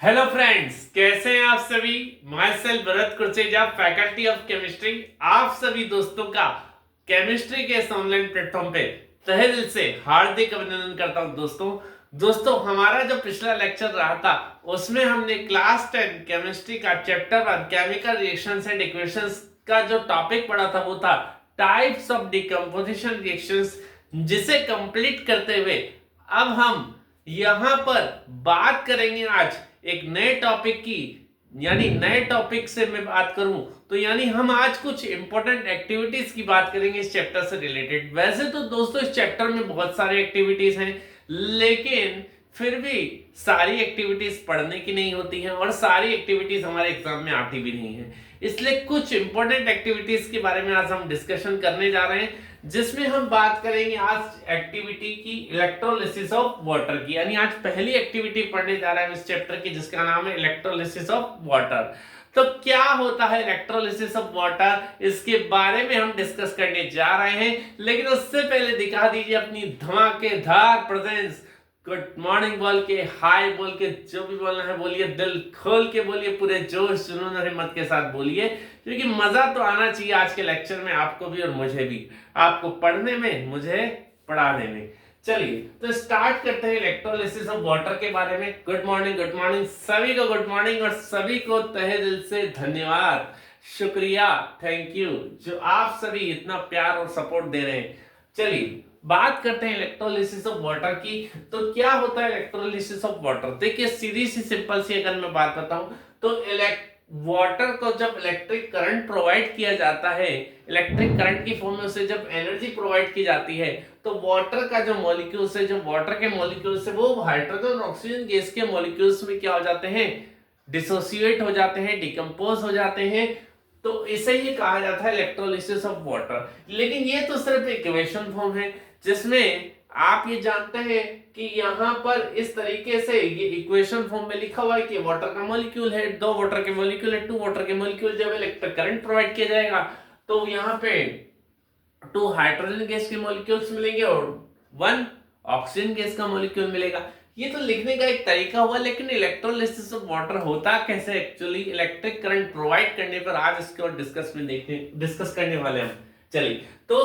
Hello friends, कैसे हैं आप सभी। Myself Bharat Kurseja, faculty of chemistry. आप सभी दोस्तों का केमिस्ट्री के इस ऑनलाइन प्लेटफॉर्म पे तहे दिल से हार्दिक अभिनंदन करता हूं। दोस्तों हमारा जो पिछला लेक्चर रहा था उसमें हमने क्लास 10 केमिस्ट्री का chapter 1 chemical reactions and equations का जो टॉपिक पढ़ा था वो था टाइप्स ऑफ डिकम्पोजिशन रिएक्शंस, जिसे कंप्लीट करते हुए अब हम यहां पर बात करेंगे आज एक नए टॉपिक की। यानी नए टॉपिक से मैं बात करूं तो यानी हम आज कुछ इंपॉर्टेंट एक्टिविटीज की बात करेंगे इस चैप्टर से रिलेटेड। वैसे तो दोस्तों इस चैप्टर में बहुत सारी एक्टिविटीज हैं, लेकिन फिर भी सारी एक्टिविटीज पढ़ने की नहीं होती हैं और सारी एक्टिविटीज हमारे एग्जाम में आती भी नहीं है। इसलिए कुछ इंपॉर्टेंट एक्टिविटीज के बारे में आज हम डिस्कशन करने जा रहे हैं, जिसमें हम बात करेंगे आज एक्टिविटी की इलेक्ट्रोलिसिस ऑफ वाटर की। यानी आज पहली एक्टिविटी पढ़ने जा रहे हैं इस चैप्टर की, जिसका नाम है इलेक्ट्रोलिसिस ऑफ वाटर। तो क्या होता है इलेक्ट्रोलिसिस ऑफ वाटर, इसके बारे में हम डिस्कस करने जा रहे हैं। लेकिन उससे पहले दिखा दीजिए अपनी धमाकेदार प्रेजेंस। गुड मॉर्निंग बोल के, हाय बोल के, जो भी बोलना है बोलिए, दिल खोल के बोलिए, पूरे जोश जुनून और हिम्मत के साथ बोलिए, क्योंकि मजा तो आना चाहिए आज के लेक्चर में, आपको भी और मुझे भी, आपको पढ़ने में, मुझे पढ़ाने में। चलिए तो स्टार्ट करते हैं इलेक्ट्रोलिसिस ऑफ वाटर के बारे में। गुड मॉर्निंग सभी को, गुड मॉर्निंग, और सभी को तहे दिल से धन्यवाद, शुक्रिया, थैंक यू, जो आप सभी इतना प्यार और सपोर्ट दे रहे हैं। चलिए बात करते हैं इलेक्ट्रोलिसिस ऑफ वाटर की। तो क्या होता है इलेक्ट्रोलिसिस ऑफ वाटर? देखिए सीधी सी सिंपल सी अगर मैं बात बताऊं तो वाटर को जब इलेक्ट्रिक करंट प्रोवाइड किया जाता है, इलेक्ट्रिक करंट की फॉर्म में उसे जब एनर्जी प्रोवाइड की जाती है, तो वाटर का जो मॉलिक्यूल्स है, जो वाटर के मॉलिक्यूल्स है, वो हाइड्रोजन और ऑक्सीजन गैस के मॉलिक्यूल्स में क्या हो जाते हैं, डिसोसिएट हो जाते हैं, डिकम्पोज हो जाते हैं। तो इसे ही कहा जाता है इलेक्ट्रोलिसिस ऑफ वाटर। लेकिन ये तो सिर्फ इक्वेशन फॉर्म है, जिसमें आप ये जानते हैं कि यहां पर इस तरीके से ये इक्वेशन फॉर्म में लिखा हुआ है कि वाटर का मॉलिक्यूल है, दो वाटर के मॉलिक्यूल है, टू वाटर के मॉलिक्यूल, जब इलेक्ट्रिक करंट प्रोवाइड किया जाएगा तो यहां पे टू हाइड्रोजन गैस के मॉलिक्यूल्स मिलेंगे और वन ऑक्सीजन गैस का मॉलिक्यूल मिलेगा। ये तो लिखने का एक तरीका हुआ, लेकिन इलेक्ट्रोलिसिस ऑफ वाटर होता कैसे एक्चुअली, इलेक्ट्रिक करंट प्रोवाइड करने पर आज इसके और डिस्कस करने वाले हम। चलिए तो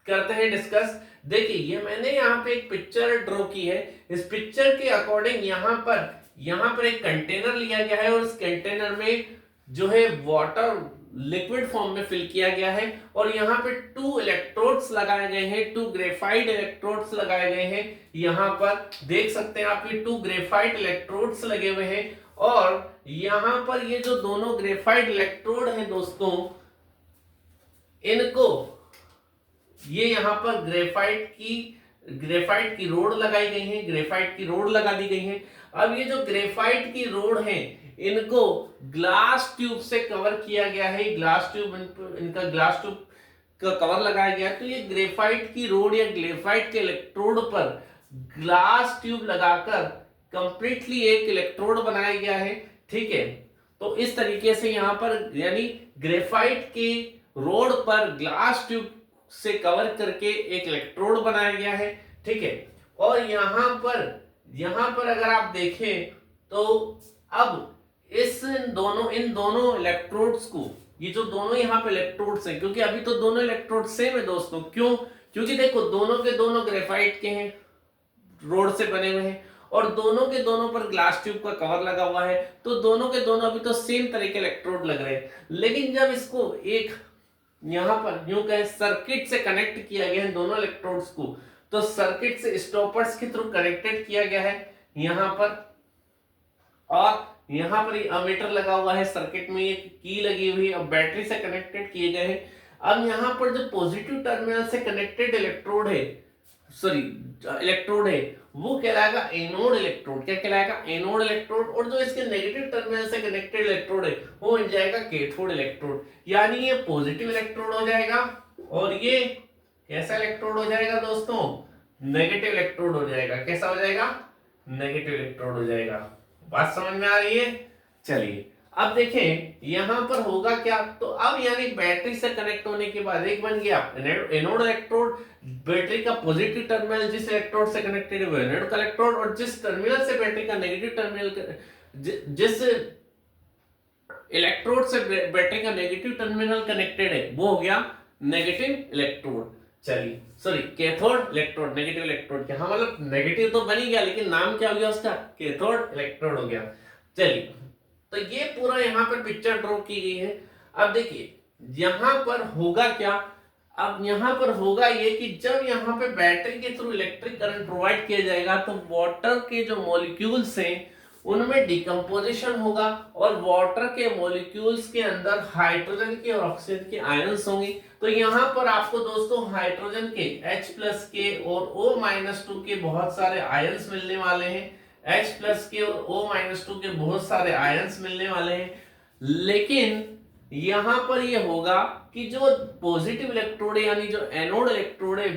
करते हैं डिस्कस। देखिए ये मैंने यहाँ पे एक पिक्चर ड्रॉ की है। इस पिक्चर के अकॉर्डिंग यहाँ पर एक कंटेनर लिया गया है और इस कंटेनर में जो है वाटर लिक्विड फॉर्म में फिल किया गया है और यहाँ पे टू इलेक्ट्रोड्स लगाए गए हैं, टू ग्रेफाइट इलेक्ट्रोड्स लगाए गए हैं। यहाँ पर देख सकते हैं आप, ये टू ग्रेफाइट इलेक्ट्रोड्स लगे हुए हैं और यहाँ पर ये जो दोनों ग्रेफाइट इलेक्ट्रोड हैं दोस्तों, इनको ये यहाँ पर ग्रेफाइट की रोड लगाई गई है, ग्रेफाइट की रोड लगा दी गई है। अब ये जो ग्रेफाइट की रोड है, इनको ग्लास ट्यूब से कवर किया गया है, ग्लास ट्यूब, इनका ग्लास ट्यूब का कवर लगाया गया। तो ये ग्रेफाइट की रोड या ग्रेफाइट के इलेक्ट्रोड पर ग्लास ट्यूब लगाकर कंप्लीटली एक इलेक्ट्रोड बनाया गया है। ठीक है, तो इस तरीके से यहाँ पर यानी ग्रेफाइट की रोड पर ग्लास ट्यूब से कवर करके एक इलेक्ट्रोड बनाया गया है। ठीक है, और यहां पर अगर आप देखें तो अब इन दोनों इलेक्ट्रोड्स को, ये जो दोनों यहाँ पे इलेक्ट्रोड्स हैं, क्योंकि अभी तो दोनों इलेक्ट्रोड सेम है दोस्तों। क्यों? क्योंकि देखो दोनों के दोनों ग्रेफाइट के हैं, रोड से बने हुए हैं और दोनों के दोनों पर ग्लास ट्यूब का कवर लगा हुआ है, तो दोनों के दोनों अभी तो सेम तरह के इलेक्ट्रोड लग रहे हैं। लेकिन जब इसको एक यहां पर यूं कहें सर्किट से कनेक्ट किया गया है दोनों इलेक्ट्रोड्स को, तो सर्किट से स्टॉपर्स के थ्रू कनेक्टेड किया गया है यहां पर, और यहां पर ये अमीटर लगा हुआ है, सर्किट में ये की लगी हुई है और बैटरी से कनेक्टेड किए गए हैं। अब यहां पर जो पॉजिटिव टर्मिनल से कनेक्टेड इलेक्ट्रोड है वो कहलाएगा एनोड इलेक्ट्रोड। क्या कहलाएगा? Anode electrode. और जो इसके नेगेटिव टर्मिनल से कनेक्टेड इलेक्ट्रोड है वो बन जाएगा कैथोड इलेक्ट्रोड। यानी ये पॉजिटिव इलेक्ट्रोड हो जाएगा और ये कैसा इलेक्ट्रोड हो जाएगा दोस्तों? नेगेटिव इलेक्ट्रोड हो जाएगा। कैसा हो जाएगा? नेगेटिव इलेक्ट्रोड हो जाएगा। बात समझ में आ रही है? चलिए अब देखें यहां पर होगा क्या। तो अब यानी बैटरी से कनेक्ट होने के बाद एक बन गया एनोड इलेक्ट्रोड, बैटरी का पॉजिटिव टर्मिनल जिस इलेक्ट्रोड से कनेक्टेड है वो एनोड का इलेक्ट्रोड, और जिस टर्मिनल से बैटरी का नेगेटिव टर्मिनल जिस इलेक्ट्रोड से बैटरी का नेगेटिव टर्मिनल कनेक्टेड है वो हो गया नेगेटिव इलेक्ट्रोड। चलिए sorry cathode electrode, negative electrode क्या, हाँ मतलब नेगेटिव तो बन ही गया लेकिन नाम क्या हो गया उसका, कैथोड इलेक्ट्रोड हो गया। चलिए तो ये पूरा यहाँ पर पिक्चर ड्रॉ की गई है। अब देखिए यहां पर होगा क्या, अब यहां पर होगा ये कि जब यहां पे बैटरी के थ्रू इलेक्ट्रिक करंट प्रोवाइड किया जाएगा तो वाटर के जो मॉलिक्यूल्स हैं उनमें डिकम्पोजिशन होगा और वाटर के मॉलिक्यूल्स के अंदर हाइड्रोजन के और ऑक्सीजन के आयंस होंगे। तो यहां पर आपको दोस्तों हाइड्रोजन के H+ के और O-2 के बहुत सारे आयंस मिलने वाले हैं, H+ के और O-2 के बहुत सारे आयंस मिलने वाले हैं। लेकिन यहां पर यह होगा कि जो पॉजिटिव इलेक्ट्रोड है यानी जो एनोड इलेक्ट्रोड है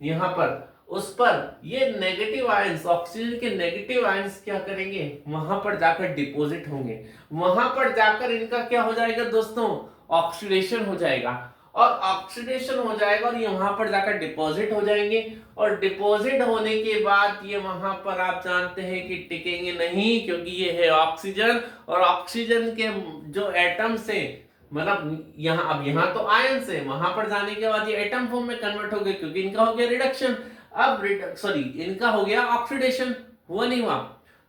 यहां पर उस पर ये नेगेटिव आयंस, ऑक्सीजन के नेगेटिव आयंस क्या करेंगे, वहां पर जाकर डिपॉजिट होंगे, वहां पर जाकर इनका क्या हो जाएगा दोस्तों, ऑक्सीडेशन हो जाएगा और ऑक्सीडेशन हो जाएगा और ये वहां पर जाकर डिपॉजिट हो जाएंगे और डिपॉजिट होने के बाद ये वहां पर आप जानते हैं कि टिकेंगे नहीं क्योंकि ये है ऑक्सीजन और ऑक्सीजन के जो एटम्स हैं मतलब यहाँ अब यहाँ तो आयंस है, वहां पर जाने के बाद ये एटम फॉर्म में कन्वर्ट हो गए क्योंकि इनका हो गया रिडक्शन, अब सॉरी इनका हो गया ऑक्सीडेशन, हुआ नहीं हुआ,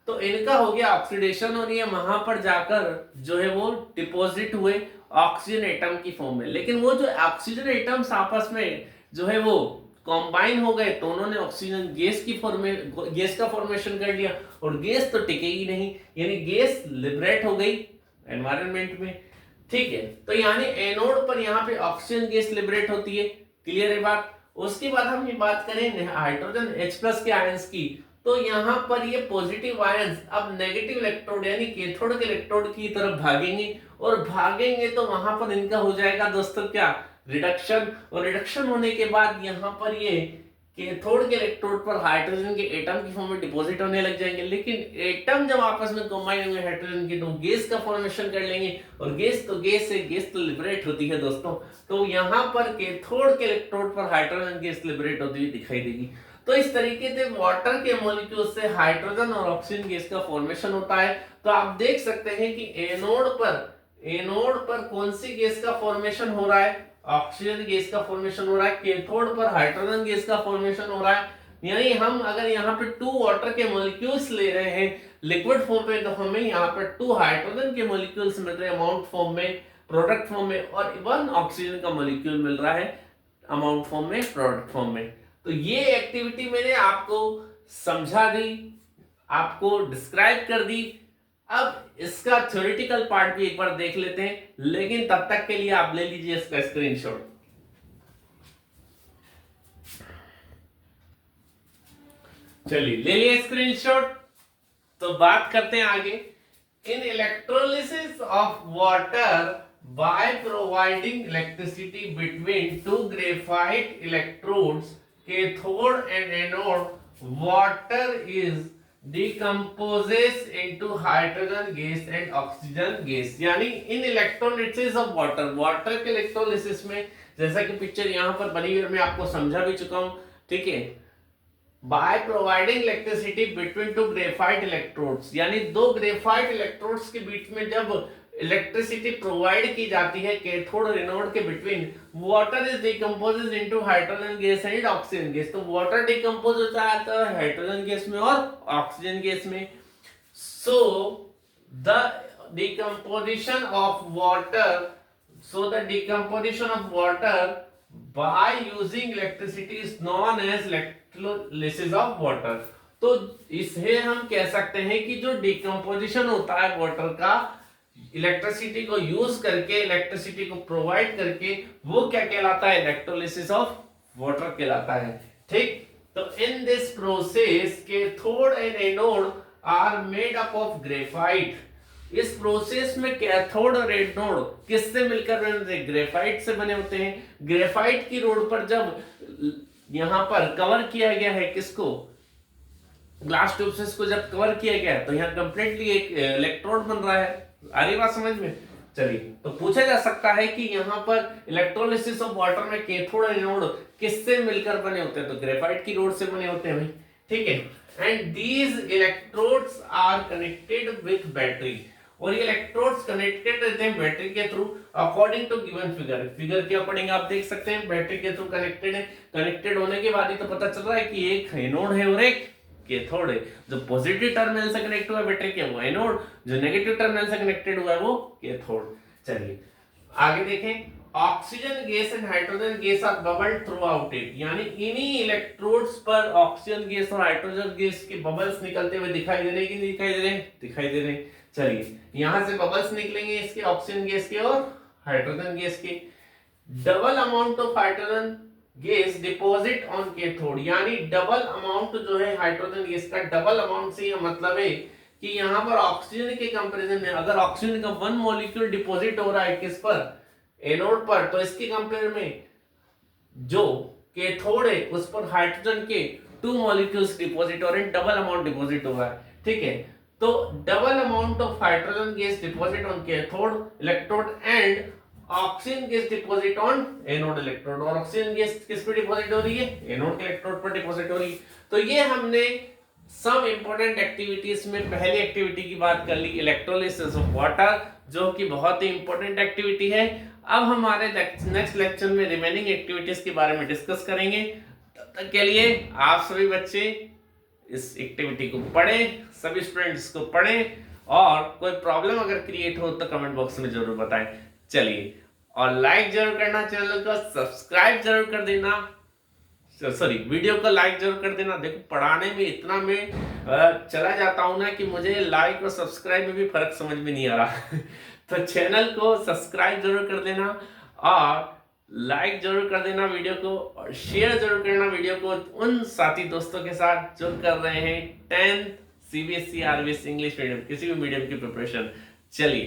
तो इनका हो गया ऑक्सीडेशन और ये वहां पर जाकर जो है वो डिपॉजिट हुए ऑक्सीजन एटम की फॉर्म में। लेकिन वो जो ऑक्सीजन एटम्स आपस में जो है वो कंबाइन हो गए तो उन्होंने ऑक्सीजन गैस का फॉर्मेशन कर लिया और गैस तो टिकेगी नहीं, यानी गैस लिबरेट हो गई एनवायरनमेंट में। ठीक है, तो यानी एनोड पर यहाँ पे ऑक्सीजन गैस लिबरेट होती है, क्लियर है बात। उसके बाद हम ये बात करें हाइड्रोजन H+ के आयंस की, तो यहाँ पर ये पॉजिटिव आयंस अब नेगेटिव इलेक्ट्रोड यानी कैथोड के इलेक्ट्रोड की तरफ भागेंगे और भागेंगे तो वहां पर इनका हो जाएगा दोस्तों क्या, रिडक्शन, और रिडक्शन होने के बाद यहाँ पर ये कैथोड के इलेक्ट्रोड पर हाइड्रोजन के एटम की फॉर्म में डिपॉजिट होने लग जाएंगे। लेकिन एटम जब आपस में कंबाइन होंगे हाइड्रोजन के तो गैस का फॉर्मेशन कर लेंगे और गैस तो गैस है, गैस तो लिबरेट होती है दोस्तों, तो यहाँ पर कैथोड के इलेक्ट्रोड पर हाइड्रोजन गैस लिबरेट होती हुई दिखाई देगी। तो इस तरीके से वाटर के मॉलिक्यूल से हाइड्रोजन और ऑक्सीजन गैस का फॉर्मेशन होता है। तो आप देख सकते हैं कि एनोड पर कौन सी गैस का फॉर्मेशन हो रहा है, ऑक्सीजन गैस का फॉर्मेशन हो रहा है, कैथोड पर हाइड्रोजन गैस का फॉर्मेशन हो रहा है। यानी हम अगर यहाँ पे 2 वाटर के मॉलिक्यूल्स ले रहे हैं लिक्विड फॉर्म में तो हमें यहाँ पर 2 हाइड्रोजन के मॉलिक्यूल्स मिल रहे हैं अमाउंट फॉर्म में, प्रोडक्ट फॉर्म में, और 1 ऑक्सीजन का मॉलिक्यूल मिल रहा है अमाउंट फॉर्म में, प्रोडक्ट फॉर्म में। तो ये एक्टिविटी मैंने आपको समझा दी, आपको डिस्क्राइब कर दी। अब इसका थ्योरेटिकल पार्ट भी एक बार देख लेते हैं, लेकिन तब तक के लिए आप ले लीजिए इसका स्क्रीनशॉट। चलिए ले लिया स्क्रीनशॉट, तो बात करते हैं आगे। In electrolysis of water by providing electricity between 2 graphite electrodes, cathode and anode, water is decomposes into hydrogen gas and oxygen gas। यानी इन इलेक्ट्रोलिसिस ऑफ वाटर के इलेक्ट्रोलिसिस में, जैसा कि पिक्चर यहाँ पर बनी हुई मैं आपको समझा भी चुका हूँ, ठीक है, by providing electricity between 2 graphite electrodes, यानी 2 ग्रेफाइट इलेक्ट्रोड्स के बीच में जब इलेक्ट्रिसिटी प्रोवाइड की जाती है कैथोड और एनोड के between, water is decomposed into hydrogen gas and oxygen gas. तो वाटर डिकम्पोज होता है हाइड्रोजन गैस में और ऑक्सीजन गैस में। So the decomposition of water by using electricity is known as electrolysis of water. तो इसे हम कह सकते हैं कि जो डिकम्पोजिशन होता है वाटर का इलेक्ट्रिसिटी को यूज करके, इलेक्ट्रिसिटी को प्रोवाइड करके, वो क्या कहलाता है, इलेक्ट्रोलिसिस ऑफ वाटर कहलाता है। ठीक, तो in this process cathode and anode are made up of graphite. इस प्रोसेस में कैथोड और एनोड किससे मिलकर बने होते हैं, ग्रेफाइट से बने होते हैं। ग्रेफाइट की रोड पर जब यहां पर कवर किया गया है किसको, ग्लास ट्यूब से इसको जब कवर किया गया है तो यहाँ कंप्लीटली एक इलेक्ट्रोड बन रहा है। आ रही बात समझ में? चलिए, तो पूछा जा सकता है कि यहाँ पर इलेक्ट्रोलिसिस ऑफ वाटर में कैथोड और एनोड किससे मिलकर बने होते हैं, तो ग्रेफाइट की रोड से बने होते हैं भाई। ठीक है, and these electrodes are connected with battery, और ये इलेक्ट्रोड्स कनेक्टेड रहते हैं बैटरी के through according to given figure. Figure के अकॉर्डिंग आप देख सकते हैं बैटरी के थ्रू कनेक्टेड है। कनेक्टेड होने के बाद ही तो पता चल रहा है कि एक एनोड है और एक कैथोड है। जो पॉजिटिव टर्मिनल से कनेक्ट हुआ है बैटरी के वो एनोड, जो नेगेटिव टर्मिनल से कनेक्टेड हुआ है वो कैथोड। चलिए आगे देखें, oxygen gas and hydrogen gas are bubbled through out it, यानी इन्हीं इलेक्ट्रोड्स पर ऑक्सीजन गैस और हाइड्रोजन गैस के बबल्स निकलते हुए दिखाई दे रहे हैं कि नहीं दिखाई दे रहे हैं? दिखाई दे रहे हैं। चलिए यहां से बबल्स निकलेंगे इसके ऑक्सीजन गैस के और हाइड्रोजन गैस के। Double amount of hydrogen gas deposit on cathode, यानी डबल अमाउंट जो है हाइड्रोजन गैस का, डबल अमाउंट से यह मतलब है कि यहां पर ऑक्सीजन के कंपैरिजन में अगर ऑक्सीजन का 1 मॉलिक्यूल डिपॉजिट हो रहा है किस पर, एनोड पर, तो इसके कंपेयर में जो कैथोड है उस पर हाइड्रोजन के 2 मॉलिक्यूल्स डिपॉजिट हो रहे हैं, डबल अमाउंट डिपॉजिट हुआ है। ठीक है, तो double amount of hydrogen gas deposit on cathode electrode and oxygen gas deposit on anode electrode, और ऑक्सीजन गैस किस पे डिपॉजिट हो रही है? एनोड के इलेक्ट्रोड पर डिपॉजिट हो रही है। तो ये हमने सम इंपॉर्टेंट एक्टिविटीज में पहली एक्टिविटी की बात कर ली, इलेक्ट्रोलिसिस ऑफ वाटर, जो कि बहुत ही इंपॉर्टेंट एक्टिविटी है। अब हमारे नेक्स्ट लेक्चर में रिमेनिंग एक्टिविटीज के बारे में डिस्कस करेंगे। तब तक के लिए आप सभी बच्चे इस एक्टिविटी को पढ़ें, सभी स्टूडेंट्स को पढ़ें, और कोई प्रॉब्लम अगर क्रिएट हो तो कमेंट बॉक्स में जरूर बताएं। चलिए, और लाइक जरूर करना, चैनल को सब्सक्राइब जरूर कर देना, सॉरी वीडियो को लाइक जरूर कर देना। देखो पढ़ाने में इतना मैं चला जाता हूं ना कि मुझे लाइक और सब्सक्राइब में भी फर्क समझ में नहीं आ रहा तो चैनल को सब्सक्राइब जरूर कर देना और लाइक जरूर कर देना वीडियो को, और शेयर जरूर करना वीडियो को उन साथी दोस्तों के साथ जो कर रहे हैं 10th CBSE RBSE English medium, किसी भी मीडियम की प्रिपरेशन। चलिए,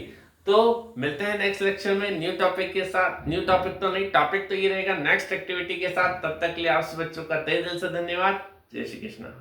तो मिलते हैं नेक्स्ट लेक्चर में न्यू टॉपिक के साथ। न्यू टॉपिक तो नहीं, टॉपिक तो ये रहेगा नेक्स्ट एक्टिविटी के साथ। तब तक के लिए आप बच्चों का तहे दिल से धन्यवाद। जय श्री कृष्ण।